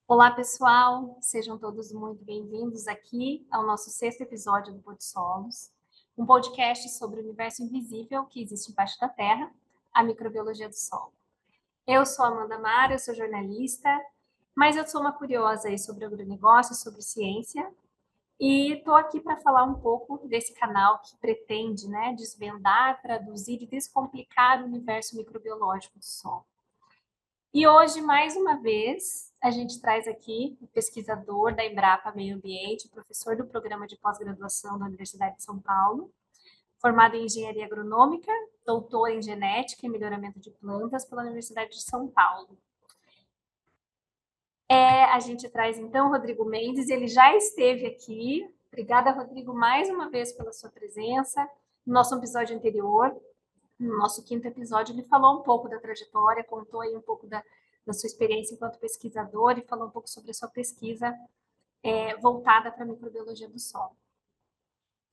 Olá, pessoal! Sejam todos muito bem-vindos aqui ao nosso sexto episódio do Pôr do Solos, um podcast sobre o universo invisível que existe embaixo da Terra, a microbiologia do solo. Eu sou Amanda Mara, eu sou jornalista, mas eu sou uma curiosa aí sobre agronegócio, sobre ciência, e estou aqui para falar um pouco desse canal que pretende, desvendar, traduzir e descomplicar o universo microbiológico do solo. E hoje, mais uma vez, a gente traz aqui o pesquisador da Embrapa Meio Ambiente, professor do programa de pós-graduação da Universidade de São Paulo, formado em engenharia agronômica, doutor em genética e melhoramento de plantas pela Universidade de São Paulo. A gente traz então o Rodrigo Mendes, ele já esteve aqui. Obrigada, Rodrigo, mais uma vez pela sua presença. No nosso episódio anterior, no nosso quinto episódio, ele falou um pouco da trajetória, contou aí um pouco da sua experiência enquanto pesquisador e falou um pouco sobre a sua pesquisa voltada para a microbiologia do solo.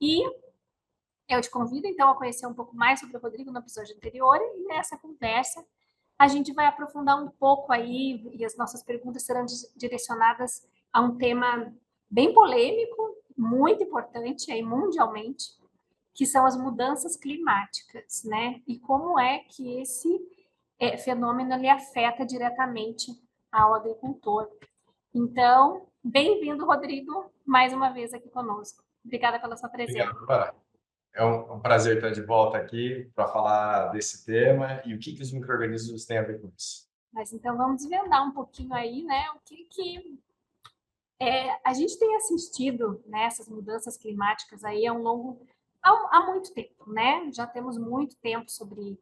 E eu te convido, então, a conhecer um pouco mais sobre o Rodrigo no episódio anterior e nessa conversa a gente vai aprofundar um pouco aí e as nossas perguntas serão direcionadas a um tema bem polêmico, muito importante aí mundialmente, que são as mudanças climáticas, né? E como é que esse fenômeno ele afeta diretamente ao agricultor. Então, bem-vindo, Rodrigo, mais uma vez aqui conosco. Obrigada pela sua presença. Obrigado, Bara. É um prazer estar de volta aqui para falar desse tema e o que os micro-organismos têm a ver com isso. Mas então vamos desvendar um pouquinho aí, né? O que a gente tem assistido nessas mudanças climáticas aí há muito tempo, né? Já temos muito tempo sobre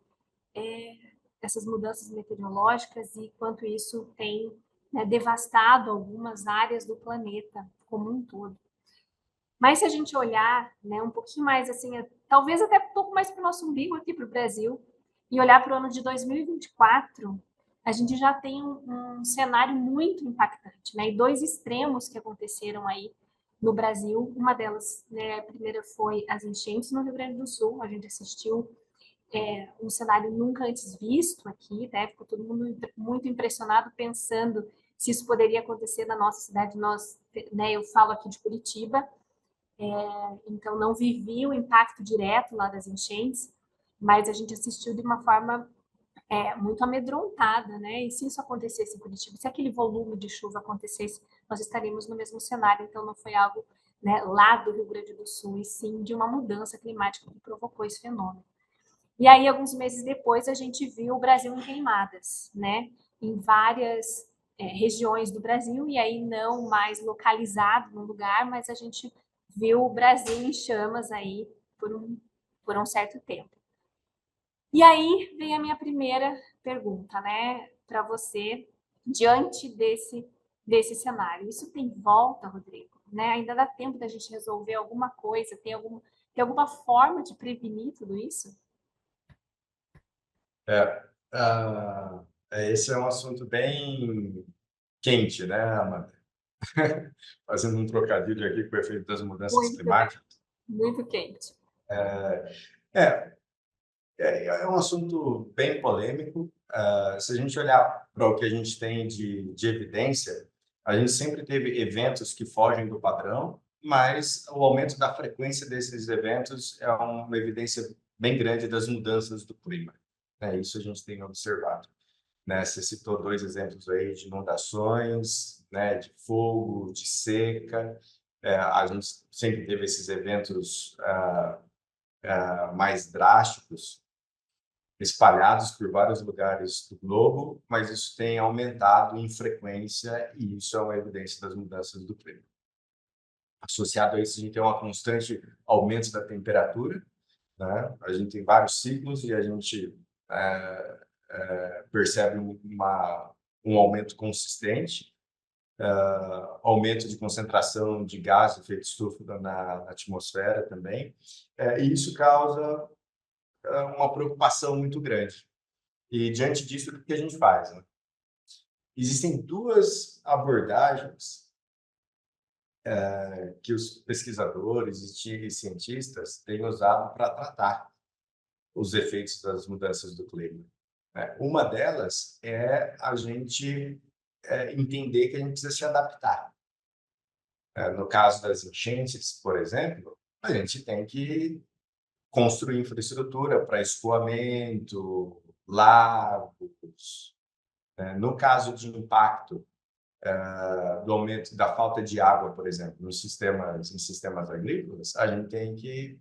essas mudanças meteorológicas e quanto isso tem, né, devastado algumas áreas do planeta como um todo. Mas se a gente olhar, né, um pouquinho mais assim, talvez até um pouco mais para o nosso umbigo aqui para o Brasil, e olhar para o ano de 2024, a gente já tem um cenário muito impactante, né? E dois extremos que aconteceram aí no Brasil. Uma delas, né, a primeira foi as enchentes no Rio Grande do Sul. A gente assistiu um cenário nunca antes visto aqui, né? Ficou todo mundo muito impressionado pensando se isso poderia acontecer na nossa cidade. Né, eu falo aqui de Curitiba, então não vivi o impacto direto lá das enchentes, mas a gente assistiu de uma forma muito amedrontada, né? E se isso acontecesse em Curitiba, se aquele volume de chuva acontecesse, nós estaríamos no mesmo cenário. Então não foi algo, né, lá do Rio Grande do Sul, e sim de uma mudança climática que provocou esse fenômeno. E aí, alguns meses depois, a gente viu o Brasil em queimadas, né? Em várias regiões do Brasil, e aí não mais localizado no lugar, mas a gente viu o Brasil em chamas aí por um certo tempo. E aí vem a minha primeira pergunta, né, para você, diante desse cenário. Isso tem volta, Rodrigo? Né? Ainda dá tempo da gente resolver alguma coisa? Tem alguma forma de prevenir tudo isso? É, esse é um assunto bem quente, né, Amanda? Fazendo um trocadilho aqui com o efeito das mudanças Muito, climáticas. muito quente. É, é um assunto bem polêmico. Se a gente olhar para o que a gente tem de evidência, a gente sempre teve eventos que fogem do padrão, mas o aumento da frequência desses eventos é uma evidência bem grande das mudanças do clima. Isso a gente tem observado. Né? Você citou dois exemplos aí de inundações, né? De fogo, de seca. A gente sempre teve esses eventos mais drásticos, espalhados por vários lugares do globo, mas isso tem aumentado em frequência e isso é uma evidência das mudanças do clima. Associado a isso, a gente tem um constante aumento da temperatura, né? A gente tem vários ciclos e a gente percebe um aumento consistente, aumento de concentração de gás de efeito estufa na atmosfera também, e isso causa uma preocupação muito grande. E, diante disso, o que a gente faz? Né? Existem duas abordagens que os pesquisadores e cientistas têm usado para tratar os efeitos das mudanças do clima. Uma delas é a gente entender que a gente precisa se adaptar. No caso das enchentes, por exemplo, a gente tem que construir infraestrutura para escoamento, lagos. No caso de impacto do aumento da falta de água, por exemplo, em sistemas agrícolas, a gente tem que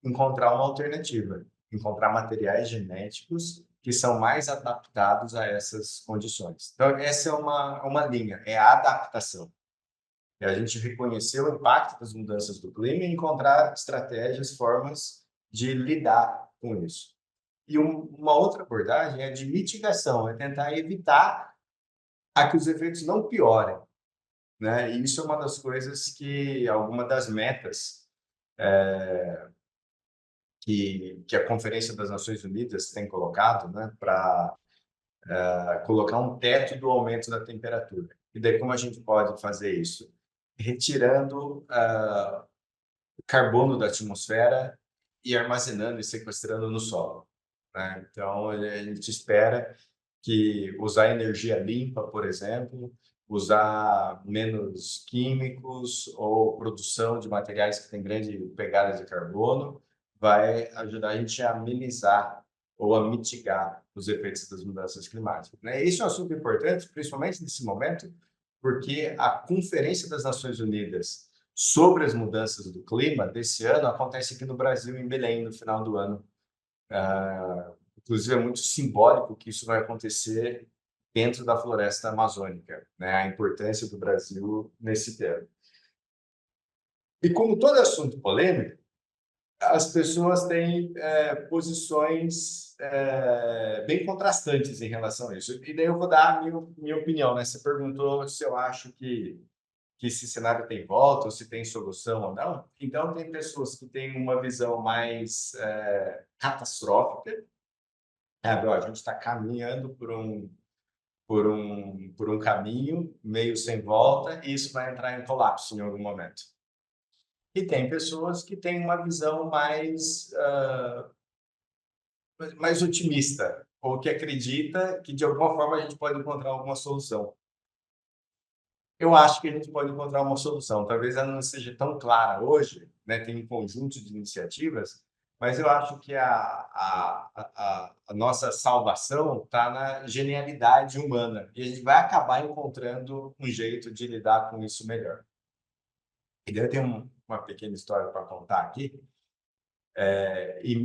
encontrar uma alternativa, encontrar materiais genéticos que são mais adaptados a essas condições. Então, essa é uma linha, é a adaptação. É a gente reconhecer o impacto das mudanças do clima e encontrar estratégias, formas de lidar com isso. E uma outra abordagem é de mitigação, é tentar evitar a que os efeitos não piorem, né? E isso é uma das coisas que, alguma das metas que a Conferência das Nações Unidas tem colocado, né, para colocar um teto do aumento da temperatura. E daí como a gente pode fazer isso? Retirando o carbono da atmosfera e armazenando e sequestrando no solo, né? Então, a gente espera que usar energia limpa, por exemplo, usar menos químicos ou produção de materiais que têm grande pegada de carbono, vai ajudar a gente a amenizar ou a mitigar os efeitos das mudanças climáticas, né? Isso é um assunto importante, principalmente nesse momento, porque a Conferência das Nações Unidas sobre as mudanças do clima desse ano acontece aqui no Brasil, em Belém, no final do ano. Inclusive, é muito simbólico que isso vai acontecer dentro da floresta amazônica, né? A importância do Brasil nesse tema. E como todo assunto polêmico, as pessoas têm posições bem contrastantes em relação a isso. E daí eu vou dar a minha opinião, né? Você perguntou se eu acho que esse cenário tem volta, ou se tem solução ou não. Então, tem pessoas que têm uma visão mais catastrófica. A gente está caminhando por um caminho meio sem volta e isso vai entrar em colapso em algum momento. E tem pessoas que têm uma visão mais otimista, ou que acredita que, de alguma forma, a gente pode encontrar alguma solução. Eu acho que a gente pode encontrar uma solução. Talvez ela não seja tão clara hoje, né? Tem um conjunto de iniciativas, mas eu acho que a nossa salvação está na genialidade humana. E a gente vai acabar encontrando um jeito de lidar com isso melhor. E daí eu tenho uma pequena história para contar aqui. Em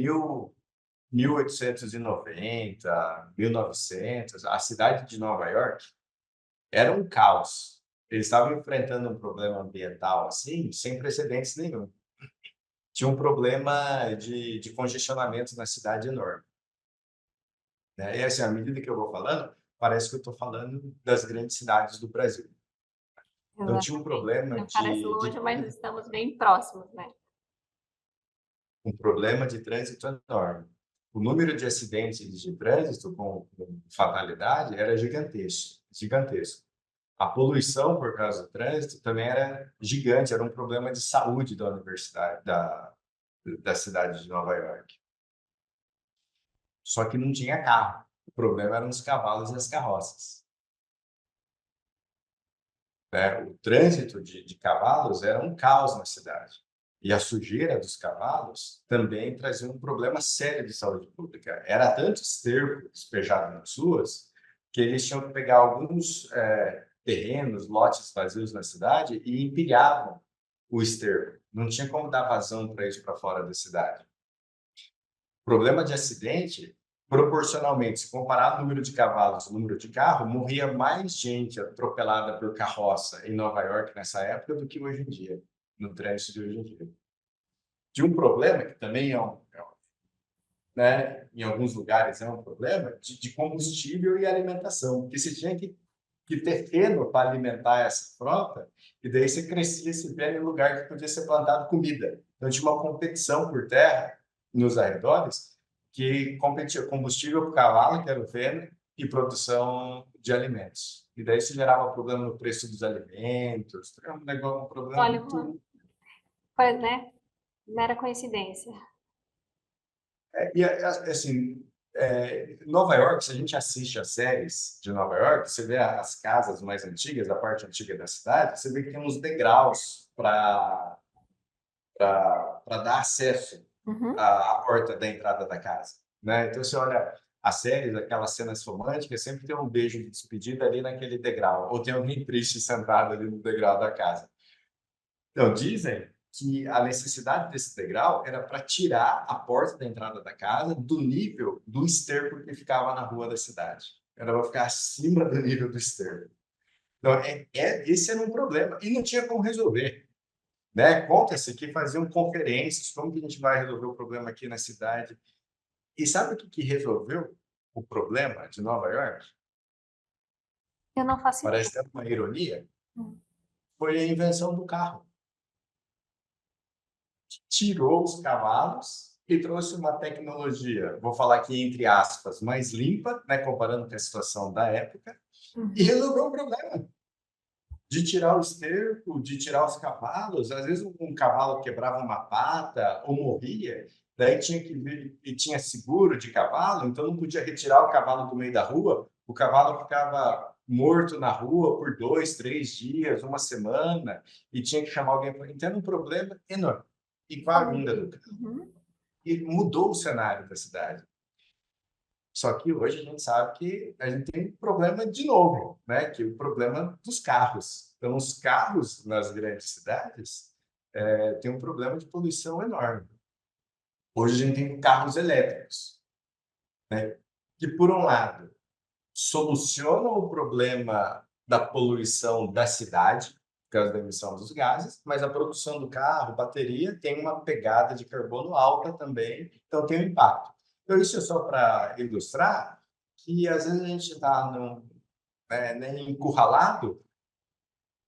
1890, 1900, a cidade de Nova York era um caos. Eles estavam enfrentando um problema ambiental assim, sem precedentes nenhum. Tinha um problema de congestionamento na cidade enorme, né? E assim, à medida que eu vou falando, parece que eu estou falando das grandes cidades do Brasil. Então, tinha um problema Não parece longe, mas estamos bem próximos, né? um problema de trânsito enorme. O número de acidentes de trânsito com fatalidade era gigantesco, gigantesco. A poluição por causa do trânsito também era gigante, era um problema de saúde da universidade, da cidade de Nova York. Só que não tinha carro. O problema eram os cavalos e as carroças, né? O trânsito de cavalos era um caos na cidade. E a sujeira dos cavalos também trazia um problema sério de saúde pública. Era tanto esterco despejado nas ruas que eles tinham que pegar alguns terrenos, lotes vazios na cidade e empilhavam o esterco. Não tinha como dar vazão para isso para fora da cidade. O problema de acidente, proporcionalmente, se comparar o número de cavalos o número de carro, morria mais gente atropelada por carroça em Nova York nessa época do que hoje em dia, no trânsito de hoje em dia. De um problema que também né, em alguns lugares é um problema, de combustível e alimentação, porque você tinha que ter feno para alimentar essa frota, e daí você crescia esse feno em lugar que podia ser plantado comida. Então tinha uma competição por terra nos arredores que competia combustível para o cavalo, que era o feno, e produção de alimentos. E daí isso gerava problema no preço dos alimentos, um problema Olha, muito... foi, né? Mera coincidência. E assim, Nova York, se a gente assiste as séries de Nova York, você vê as casas mais antigas, a parte antiga da cidade, você vê que tem uns degraus para dar acesso Uhum. à porta da entrada da casa, né? Então, você olha as séries, aquelas cenas românticas, sempre tem um beijo de despedida ali naquele degrau, ou tem alguém triste sentado ali no degrau da casa. Então, dizem que a necessidade desse degrau era para tirar a porta da entrada da casa do nível do esterco que ficava na rua da cidade. Era para ficar acima do nível do esterco. Então, esse era um problema e não tinha como resolver, né? Conta-se que faziam conferências, como que a gente vai resolver o problema aqui na cidade? E sabe o que resolveu o problema de Nova York? Eu não faço ideia. Parece até uma ironia. Hum. Foi a invenção do carro. Tirou os cavalos e trouxe uma tecnologia, vou falar aqui entre aspas, mais limpa, né, comparando com a situação da época, e Uhum. resolveu o problema de tirar o esterco, de tirar os cavalos. Às vezes um cavalo quebrava uma pata ou morria, daí tinha que vir e tinha seguro de cavalo, então não podia retirar o cavalo do meio da rua. O cavalo ficava morto na rua por 2, 3 dias, uma semana, e tinha que chamar alguém. Então era um problema enorme. E com a vinda do carro, Uhum. e mudou o cenário da cidade. Só que hoje a gente sabe que a gente tem um problema de novo, né? Que é o problema dos carros. Então, os carros nas grandes cidades têm um problema de poluição enorme. Hoje a gente tem carros elétricos, né? Que, por um lado, solucionam o problema da poluição da cidade, por causa da emissão dos gases, mas a produção do carro, bateria, tem uma pegada de carbono alta também, então tem um impacto. Então, isso é só para ilustrar que, às vezes, a gente está encurralado,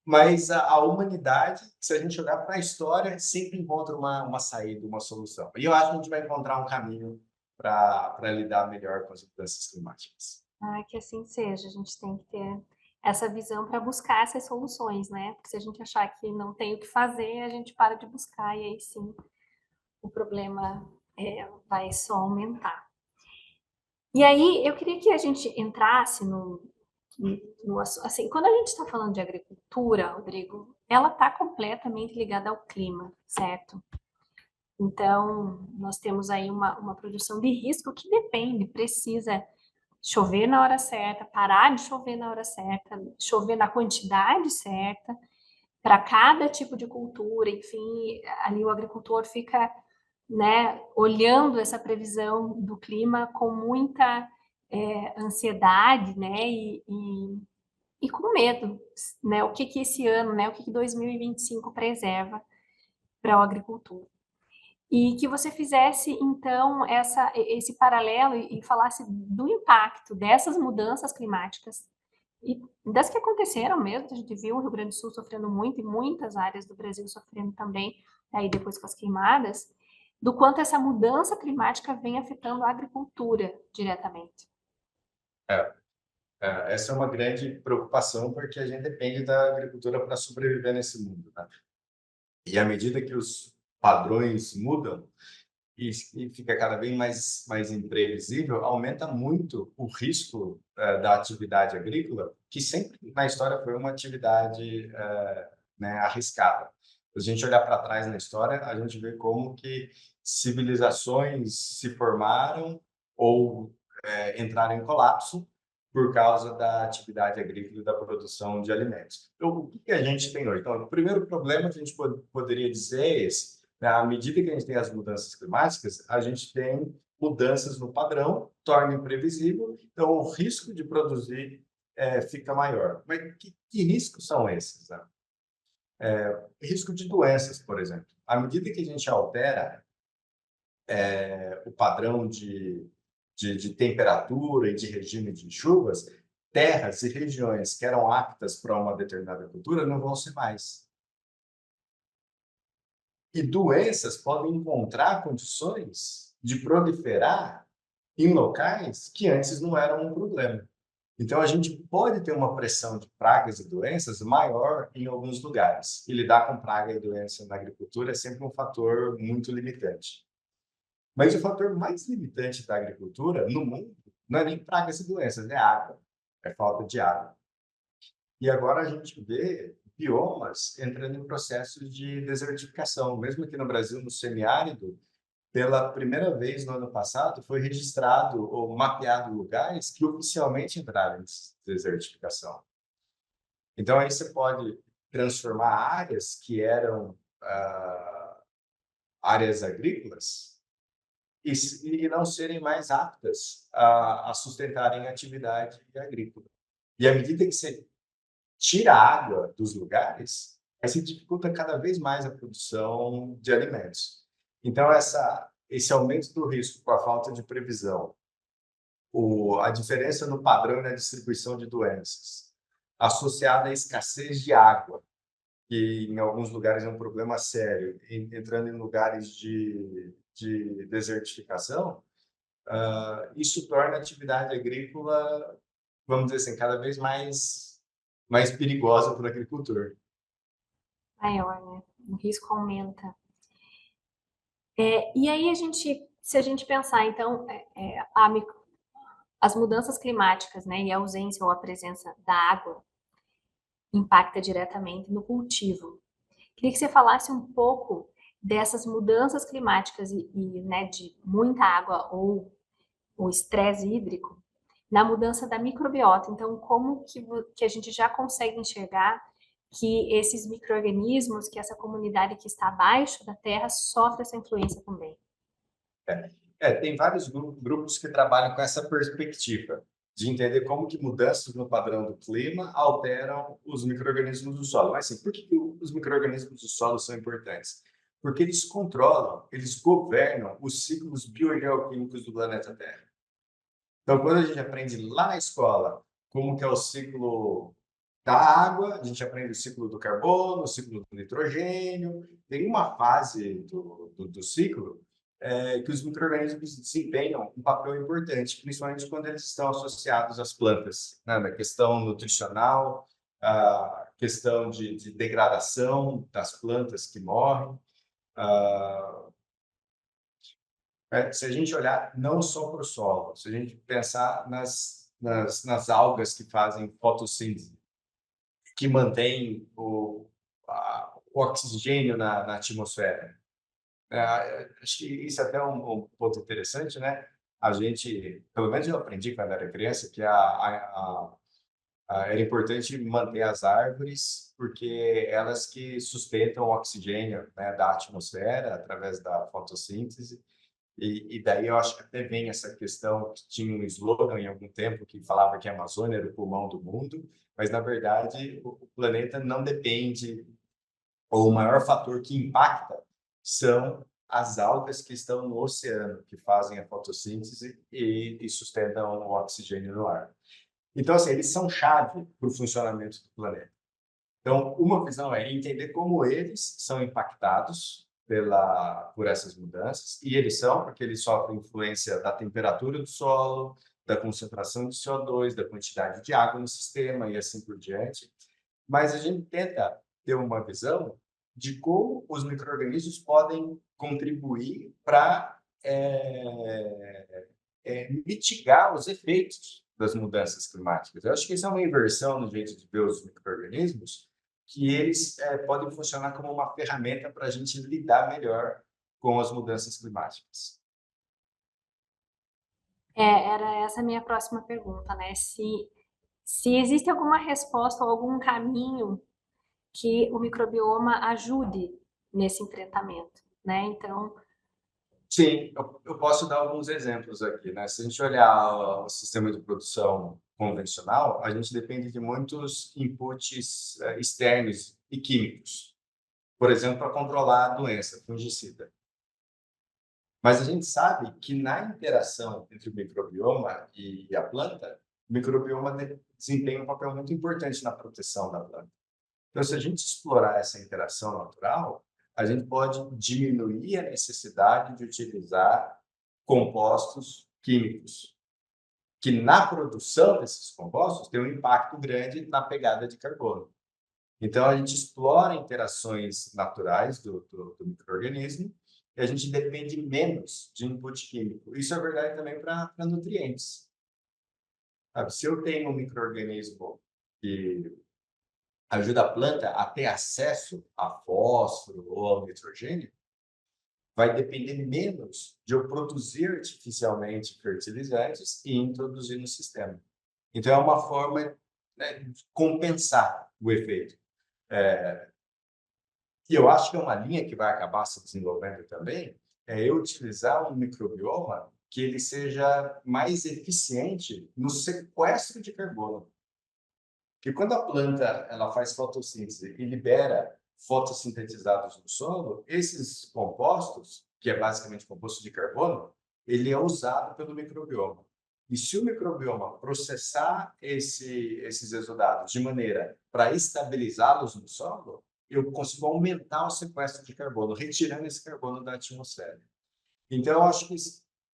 mas a humanidade, se a gente olhar para a história, sempre encontra uma saída, uma solução. E eu acho que a gente vai encontrar um caminho para lidar melhor com as mudanças climáticas. Ah, que assim seja. A gente tem que ter essa visão para buscar essas soluções, né? Porque se a gente achar que não tem o que fazer, a gente para de buscar e aí sim o problema vai só aumentar. E aí eu queria que a gente entrasse assim, quando a gente está falando de agricultura, Rodrigo, ela está completamente ligada ao clima, certo? Então, nós temos aí uma produção de risco que depende, precisa chover na hora certa, parar de chover na hora certa, chover na quantidade certa, para cada tipo de cultura, enfim, ali o agricultor fica, né, olhando essa previsão do clima com muita ansiedade, né, e com medo, né, o que esse ano, né, o que 2025 preserva para o agricultor. E que você fizesse, então, esse paralelo e falasse do impacto dessas mudanças climáticas e das que aconteceram mesmo, a gente viu o Rio Grande do Sul sofrendo muito e muitas áreas do Brasil sofrendo também, aí depois com as queimadas, do quanto essa mudança climática vem afetando a agricultura diretamente. É, essa é uma grande preocupação, porque a gente depende da agricultura para sobreviver nesse mundo, né? E à medida que os padrões mudam e fica cada vez mais imprevisível, aumenta muito o risco da atividade agrícola, que sempre na história foi uma atividade né, arriscada. Se a gente olhar para trás na história, a gente vê como que civilizações se formaram ou entraram em colapso por causa da atividade agrícola e da produção de alimentos. Então, o que a gente tem hoje? Então, o primeiro problema que a gente poderia dizer é esse: à medida que a gente tem as mudanças climáticas, a gente tem mudanças no padrão, torna imprevisível, então o risco de produzir fica maior. Mas que riscos são esses, né? Risco de doenças, por exemplo. À medida que a gente altera o padrão de temperatura e de regime de chuvas, terras e regiões que eram aptas para uma determinada cultura não vão ser mais. E doenças podem encontrar condições de proliferar em locais que antes não eram um problema. Então, a gente pode ter uma pressão de pragas e doenças maior em alguns lugares. E lidar com praga e doença na agricultura é sempre um fator muito limitante. Mas o fator mais limitante da agricultura no mundo não é nem pragas e doenças, é água, é falta de água. E agora a gente vê biomas entrando em processos de desertificação. Mesmo aqui no Brasil, no semiárido, pela primeira vez no ano passado, foi registrado ou mapeado lugares que oficialmente entraram em desertificação. Então, aí você pode transformar áreas que eram áreas agrícolas e não serem mais aptas a sustentarem a atividade agrícola. E à medida que você tira a água dos lugares, aí se dificulta cada vez mais a produção de alimentos. Então, esse aumento do risco com a falta de previsão, a diferença no padrão e na distribuição de doenças, associada à escassez de água, que em alguns lugares é um problema sério, entrando em lugares de desertificação, isso torna a atividade agrícola, vamos dizer assim, cada vez mais perigosa para o agricultor. Maior, né? O risco aumenta. E aí se a gente pensar, então, as mudanças climáticas, né, e a ausência ou a presença da água impacta diretamente no cultivo. Queria que você falasse um pouco dessas mudanças climáticas né, de muita água ou o estresse hídrico na mudança da microbiota. Então, como que a gente já consegue enxergar que esses micro-organismos, que essa comunidade que está abaixo da Terra sofre essa influência também? Tem vários grupos que trabalham com essa perspectiva de entender como que mudanças no padrão do clima alteram os micro-organismos do solo. Mas, assim, por que os micro-organismos do solo são importantes? Porque eles controlam, eles governam os ciclos biogeoquímicos do planeta Terra. Então, quando a gente aprende lá na escola como que é o ciclo da água, a gente aprende o ciclo do carbono, o ciclo do nitrogênio, tem uma fase do ciclo que os micro-organismos desempenham um papel importante, principalmente quando eles estão associados às plantas, né? Na questão nutricional, a questão de degradação das plantas que morrem. Se a gente olhar não só para o solo, se a gente pensar nas algas que fazem fotossíntese, que mantêm o oxigênio na atmosfera. Acho que isso é até um ponto interessante, né? A gente, pelo menos eu aprendi quando era criança, que era importante manter as árvores, porque elas que sustentam o oxigênio, né, da atmosfera através da fotossíntese. E daí eu acho que até vem essa questão que tinha um slogan em algum tempo que falava que a Amazônia era o pulmão do mundo, mas na verdade o planeta não depende, ou o maior fator que impacta são as algas que estão no oceano, que fazem a fotossíntese e sustentam o oxigênio no ar. Então, assim, eles são chave para o funcionamento do planeta. Então, uma visão é entender como eles são impactados por essas mudanças, e eles são, porque eles sofrem influência da temperatura do solo, da concentração de CO2, da quantidade de água no sistema e assim por diante. Mas a gente tenta ter uma visão de como os micro-organismos podem contribuir para mitigar os efeitos das mudanças climáticas. Eu acho que isso é uma inversão no jeito de ver os micro-organismos, que eles podem funcionar como uma ferramenta para a gente lidar melhor com as mudanças climáticas. Era essa a minha próxima pergunta, né? Se existe alguma resposta ou algum caminho que o microbioma ajude nesse enfrentamento, né? Então, Sim, eu posso dar alguns exemplos aqui, né? Se a gente olhar o sistema de produção convencional, a gente depende de muitos inputs externos e químicos, por exemplo, para controlar a doença fungicida. Mas a gente sabe que na interação entre o microbioma e a planta, o microbioma desempenha um papel muito importante na proteção da planta. Então, se a gente explorar essa interação natural, a gente pode diminuir a necessidade de utilizar compostos químicos, que na produção desses compostos tem um impacto grande na pegada de carbono. Então, a gente explora interações naturais do micro-organismo e a gente depende menos de input químico. Isso é verdade também para nutrientes. Sabe? Se eu tenho um micro-organismo que ajuda a planta a ter acesso a fósforo ou ao nitrogênio, vai depender menos de eu produzir artificialmente fertilizantes e introduzir no sistema. Então, é uma forma, né, de compensar o efeito. E eu acho que é uma linha que vai acabar se desenvolvendo também, é eu utilizar um microbioma que ele seja mais eficiente no sequestro de carbono. Porque quando a planta ela faz fotossíntese e libera fotossintetizados no solo, esses compostos, que é basicamente composto de carbono, ele é usado pelo microbioma. E se o microbioma processar esses exudados de maneira para estabilizá-los no solo, eu consigo aumentar o sequestro de carbono, retirando esse carbono da atmosfera. Então, eu acho que,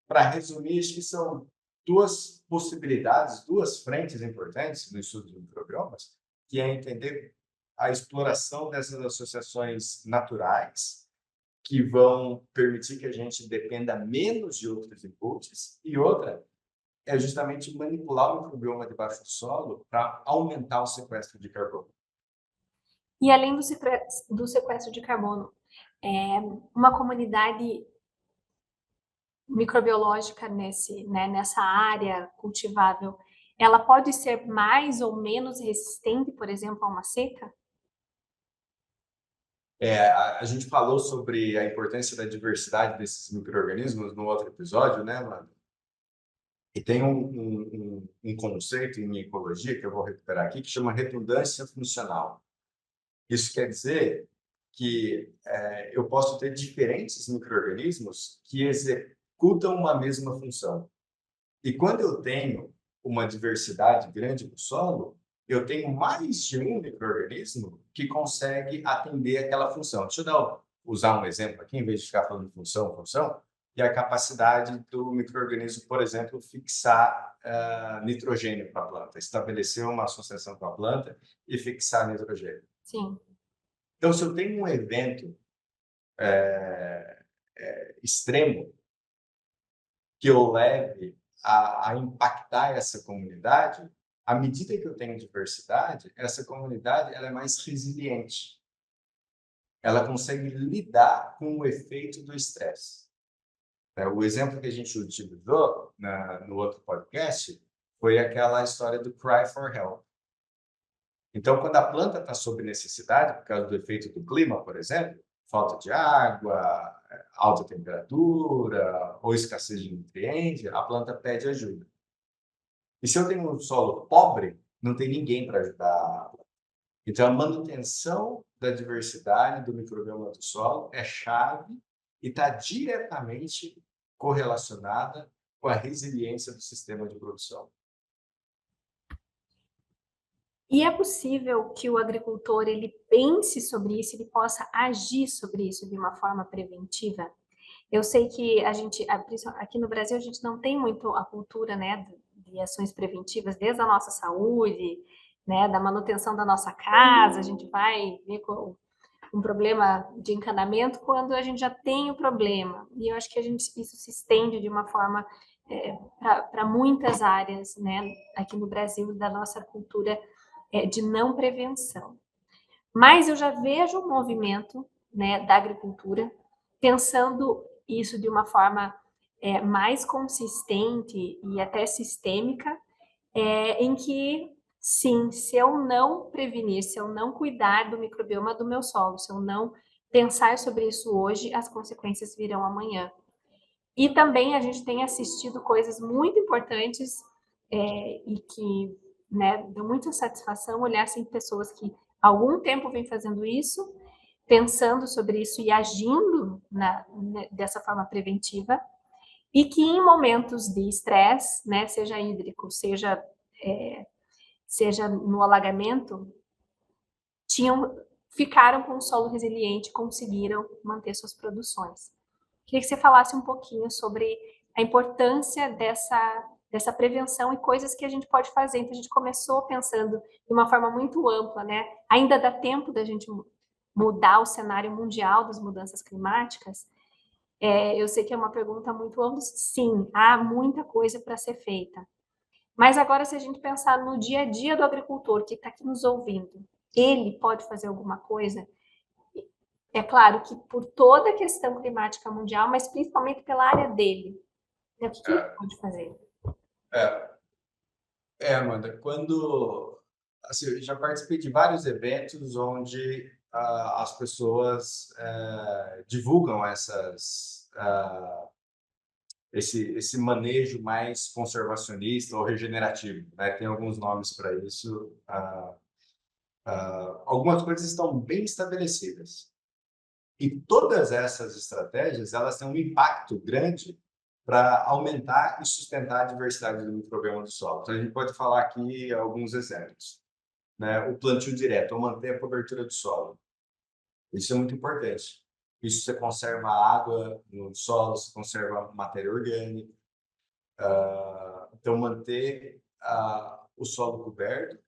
para resumir, acho que são duas possibilidades, duas frentes importantes no estudo de microbiomas, que é entender a exploração dessas associações naturais, que vão permitir que a gente dependa menos de outros inputs, e outra é justamente manipular o microbioma debaixo do solo para aumentar o sequestro de carbono. E além do sequestro de carbono, uma comunidade microbiológica nessa área cultivável, ela pode ser mais ou menos resistente, por exemplo, a uma seca? A gente falou sobre a importância da diversidade desses micro-organismos no outro episódio, né, Amanda? E tem um conceito em ecologia que eu vou recuperar aqui, que chama redundância funcional. Isso quer dizer que eu posso ter diferentes micro-organismos que executam uma mesma função. E quando eu tenho uma diversidade grande no solo, eu tenho mais de um micro-organismo que consegue atender aquela função. Deixa eu usar um exemplo aqui, em vez de ficar falando de função, que é a capacidade do micro-organismo, por exemplo, fixar nitrogênio para a planta, estabelecer uma associação com a planta e fixar nitrogênio. Sim. Então, se eu tenho um evento extremo que eu leve a impactar essa comunidade, à medida que eu tenho diversidade, essa comunidade ela é mais resiliente. Ela consegue lidar com o efeito do estresse. O exemplo que a gente utilizou no outro podcast foi aquela história do cry for help. Então, quando a planta está sob necessidade, por causa do efeito do clima, por exemplo, falta de água, alta temperatura ou escassez de nutrientes, a planta pede ajuda. E se eu tenho um solo pobre, não tem ninguém para ajudar. Então, a manutenção da diversidade do microbioma do solo é chave e está diretamente correlacionada com a resiliência do sistema de produção. E é possível que o agricultor ele pense sobre isso, ele possa agir sobre isso de uma forma preventiva? Eu sei que aqui no Brasil, a gente não tem muito a cultura, né, de ações preventivas, desde a nossa saúde, né, da manutenção da nossa casa. A gente vai ver com um problema de encanamento quando a gente já tem o problema. E eu acho que isso se estende de uma forma para muitas áreas, né, aqui no Brasil, da nossa cultura de não prevenção. Mas eu já vejo um movimento, né, da agricultura pensando isso de uma forma mais consistente e até sistêmica, em que, sim, se eu não prevenir, se eu não cuidar do microbioma do meu solo, se eu não pensar sobre isso hoje, as consequências virão amanhã. E também a gente tem assistido coisas muito importantes e que, né, deu muita satisfação olhar assim, pessoas que há algum tempo vêm fazendo isso, pensando sobre isso e agindo dessa forma preventiva, e que em momentos de estresse, né, seja hídrico, seja no alagamento, ficaram com o solo resiliente, conseguiram manter suas produções. Queria que você falasse um pouquinho sobre a importância dessa prevenção e coisas que a gente pode fazer. Então, a gente começou pensando de uma forma muito ampla, né? Ainda dá tempo da gente mudar o cenário mundial das mudanças climáticas, Eu sei que é uma pergunta muito ampla. Sim, há muita coisa para ser feita. Mas agora, se a gente pensar no dia a dia do agricultor que está aqui nos ouvindo, ele pode fazer alguma coisa? É claro que por toda a questão climática mundial, mas principalmente pela área dele. Né? O que que ele É, pode fazer? é, Amanda, assim, eu já participei de vários eventos onde as pessoas divulgam esse manejo mais conservacionista ou regenerativo, né? Tem alguns nomes para isso. Algumas coisas estão bem estabelecidas. E todas essas estratégias, elas têm um impacto grande para aumentar e sustentar a diversidade do microbioma do solo. Então, a gente pode falar aqui alguns exemplos, né? O plantio direto, ou manter a cobertura do solo. Isso é muito importante. Isso você conserva a água no solo, você conserva matéria orgânica. Então, manter o solo coberto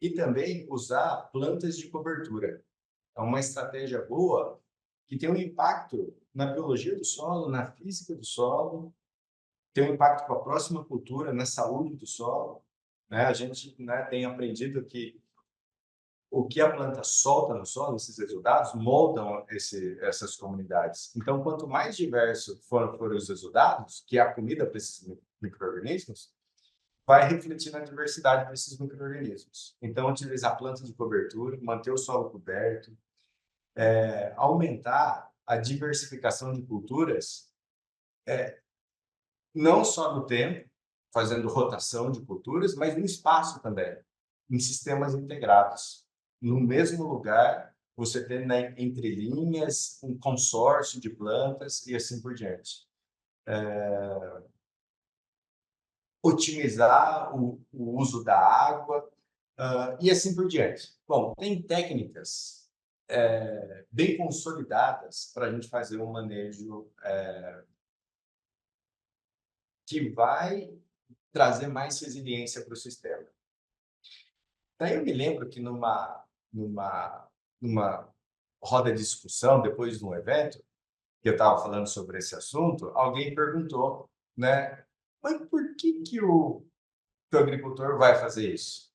e também usar plantas de cobertura. É uma estratégia boa que tem um impacto na biologia do solo, na física do solo, tem um impacto para a próxima cultura, na saúde do solo. Né? A gente, né, tem aprendido que o que a planta solta no solo, esses resultados, moldam essas comunidades. Então, quanto mais diverso forem os resultados, que é a comida para esses micro-organismos, vai refletir na diversidade desses micro-organismos. Então, utilizar plantas de cobertura, manter o solo coberto, aumentar a diversificação de culturas, não só no tempo, fazendo rotação de culturas, mas no espaço também, em sistemas integrados. No mesmo lugar, você tem, né, entre linhas um consórcio de plantas e assim por diante. Otimizar o uso da água e assim por diante. Bom, tem técnicas bem consolidadas para a gente fazer um manejo que vai trazer mais resiliência para o sistema. Daí eu me lembro que numa roda de discussão, depois de um evento, que eu estava falando sobre esse assunto, alguém perguntou, né? Mas por que o agricultor vai fazer isso?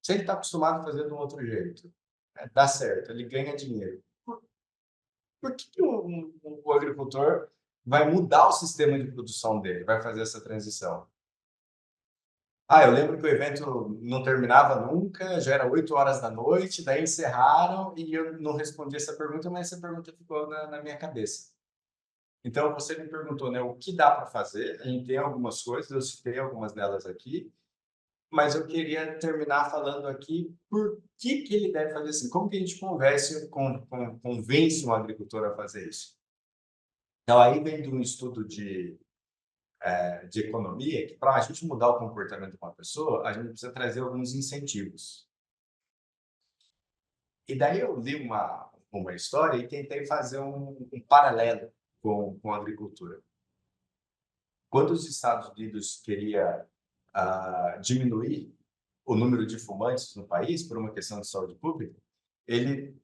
Se ele está acostumado a fazer de um outro jeito, né? Dá certo, ele ganha dinheiro. Por que o agricultor vai mudar o sistema de produção dele, vai fazer essa transição? Eu lembro que o evento não terminava nunca, já era 8 horas da noite, daí encerraram e eu não respondi essa pergunta, mas essa pergunta ficou na minha cabeça. Então, você me perguntou, né, o que dá para fazer? A gente tem algumas coisas, eu citei algumas delas aqui, mas eu queria terminar falando aqui por que ele deve fazer assim, como que a gente convence um agricultor a fazer isso. Então, aí vem de um estudo de economia, que para a gente mudar o comportamento de uma pessoa, a gente precisa trazer alguns incentivos. E daí eu li uma história e tentei fazer um paralelo com a agricultura. Quando os Estados Unidos queria diminuir o número de fumantes no país por uma questão de saúde pública, ele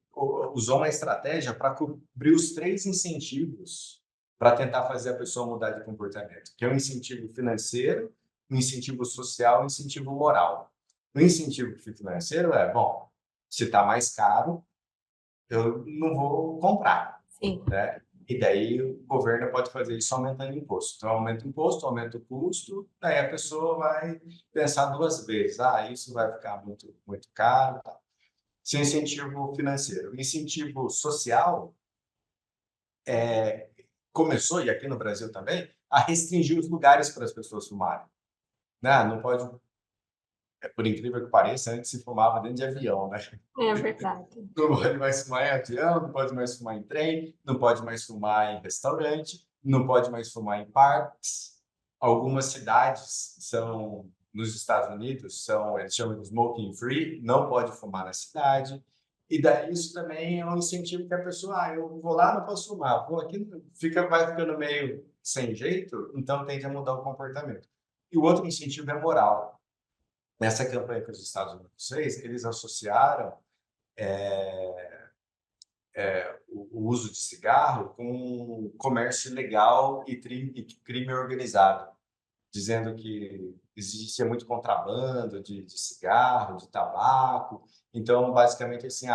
usou uma estratégia para cobrir os 3 incentivos para tentar fazer a pessoa mudar de comportamento, que é um incentivo financeiro, um incentivo social e um incentivo moral. O incentivo financeiro bom, se está mais caro, eu não vou comprar, Sim. né? E daí o governo pode fazer isso aumentando o imposto. Então, aumenta o imposto, aumenta o custo, daí a pessoa vai pensar 2 vezes. Isso vai ficar muito, muito caro. Tá. Isso é incentivo financeiro. O incentivo social começou, e aqui no Brasil também, a restringir os lugares para as pessoas fumarem. Não pode, por incrível que pareça, antes se fumava dentro de avião, né? É verdade. Não pode mais fumar em avião, não pode mais fumar em trem, não pode mais fumar em restaurante, não pode mais fumar em parques. Algumas cidades nos Estados Unidos, eles chamam de smoking free, não pode fumar na cidade. E daí isso também é um incentivo que a pessoa, eu vou lá, não posso fumar, vou aqui, vai ficando meio sem jeito, então tende a mudar o comportamento. E o outro incentivo é moral. Nessa campanha que os Estados Unidos fez, eles associaram o uso de cigarro com comércio ilegal e crime organizado, dizendo que existia muito contrabando de cigarro, de tabaco. Então, basicamente, assim,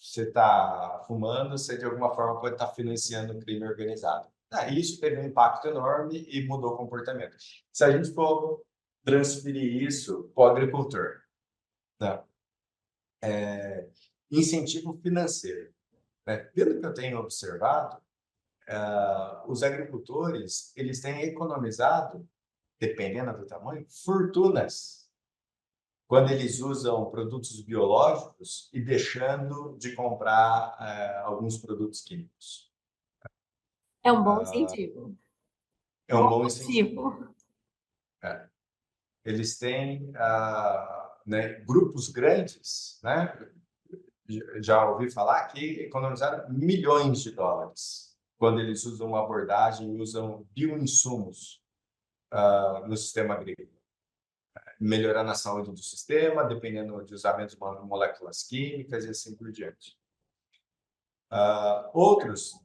você está fumando, você de alguma forma pode estar financiando o crime organizado. Isso teve um impacto enorme e mudou o comportamento. Se a gente for transferir isso para o agricultor, né? Incentivo financeiro, né? Pelo que eu tenho observado, os agricultores eles têm economizado, dependendo do tamanho, fortunas quando eles usam produtos biológicos e deixando de comprar alguns produtos químicos. É um bom incentivo. É um Bom bom incentivo. motivo. Eles têm né, grupos grandes, né? Já ouvi falar que economizaram milhões de dólares quando eles usam uma abordagem, usam bioinsumos no sistema agrícola, melhorando a saúde do sistema, dependendo de usamento de moléculas químicas e assim por diante. Outros,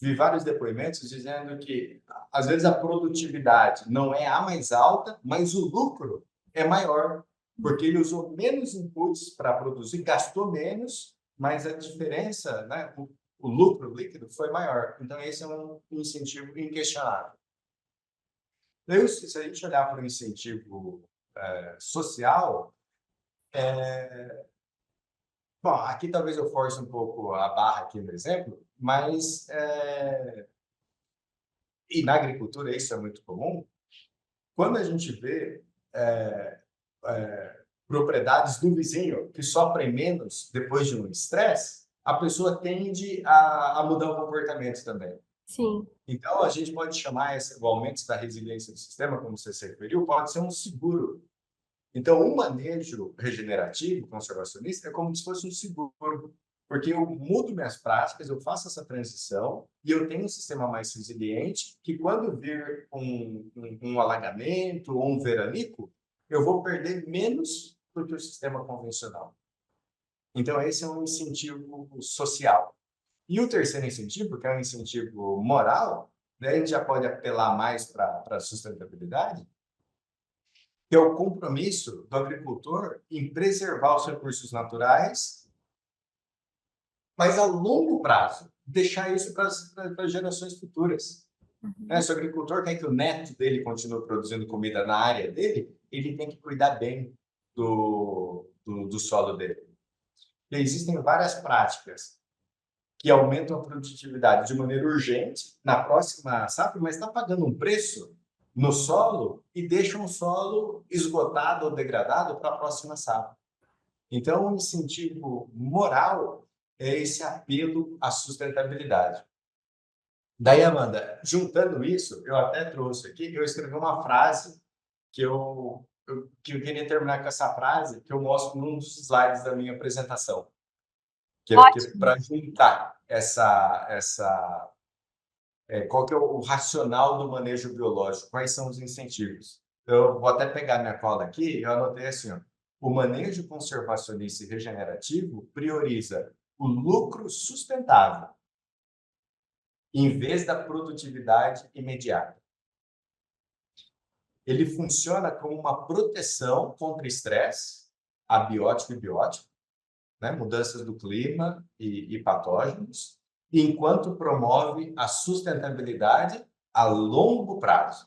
vi vários depoimentos dizendo que, às vezes, a produtividade não é a mais alta, mas o lucro é maior, porque ele usou menos inputs para produzir, gastou menos, mas a diferença, né, o lucro líquido foi maior. Então, esse é um incentivo inquestionável. Então, se a gente olhar para o incentivo social, bom, aqui talvez eu force um pouco a barra aqui no exemplo, mas e na agricultura isso é muito comum. Quando a gente vê propriedades do vizinho que sofrem menos depois de um estresse, a pessoa tende a mudar o comportamento também. Sim. Então, a gente pode chamar o aumento da resiliência do sistema, como você se referiu, pode ser um seguro. Então, o manejo regenerativo, conservacionista, é como se fosse um seguro, porque eu mudo minhas práticas, eu faço essa transição e eu tenho um sistema mais resiliente que, quando vir um alagamento ou um veranico, eu vou perder menos do que o sistema convencional. Então, esse é um incentivo social. E o terceiro incentivo, que é um incentivo moral, né, a gente já pode apelar mais para a sustentabilidade, que é o compromisso do agricultor em preservar os recursos naturais, mas a longo prazo, deixar isso para as gerações futuras. Uhum. Se o agricultor quer que o neto dele continue produzindo comida na área dele, ele tem que cuidar bem do solo dele. E existem várias práticas que aumentam a produtividade de maneira urgente na próxima safra, mas está pagando um preço no solo e deixa um solo esgotado ou degradado para a próxima safra. Então, um incentivo moral é esse apelo à sustentabilidade. Daí, Amanda, juntando isso, eu até trouxe aqui, eu escrevi uma frase que eu queria terminar com essa frase, que eu mostro num dos slides da minha apresentação. Que é para juntar qual que é o racional do manejo biológico, quais são os incentivos. Eu vou até pegar minha cola aqui, eu anotei assim, o manejo conservacionista e regenerativo prioriza o lucro sustentável em vez da produtividade imediata. Ele funciona como uma proteção contra estresse, abiótico e biótico, né, mudanças do clima e patógenos, enquanto promove a sustentabilidade a longo prazo.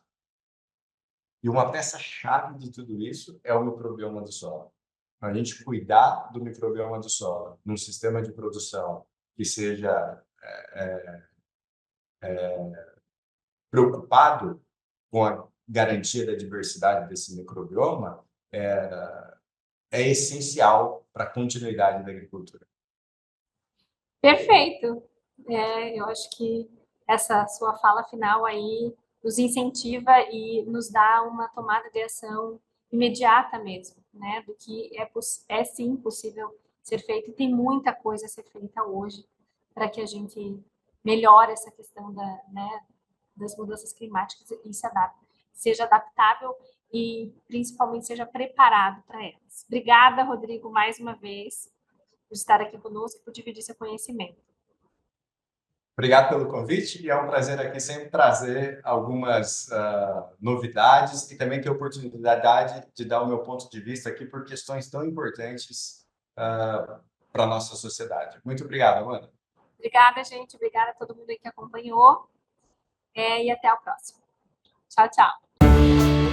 E uma peça-chave de tudo isso é o microbioma do solo. A gente cuidar do microbioma do solo, num sistema de produção que seja preocupado com a garantia da diversidade desse microbioma, é essencial para a continuidade da agricultura. Perfeito. Eu acho que essa sua fala final aí nos incentiva e nos dá uma tomada de ação imediata mesmo, né? Do que é sim possível ser feito e tem muita coisa a ser feita hoje para que a gente melhore essa questão das mudanças climáticas e seja adaptável e principalmente seja preparado para elas. Obrigada, Rodrigo, mais uma vez, por estar aqui conosco e por dividir seu conhecimento. Obrigado pelo convite e é um prazer aqui sempre trazer algumas novidades e também ter a oportunidade de dar o meu ponto de vista aqui por questões tão importantes para a nossa sociedade. Muito obrigado, Amanda. Obrigada, gente. Obrigada a todo mundo aí que acompanhou. E até a próxima. Tchau, tchau.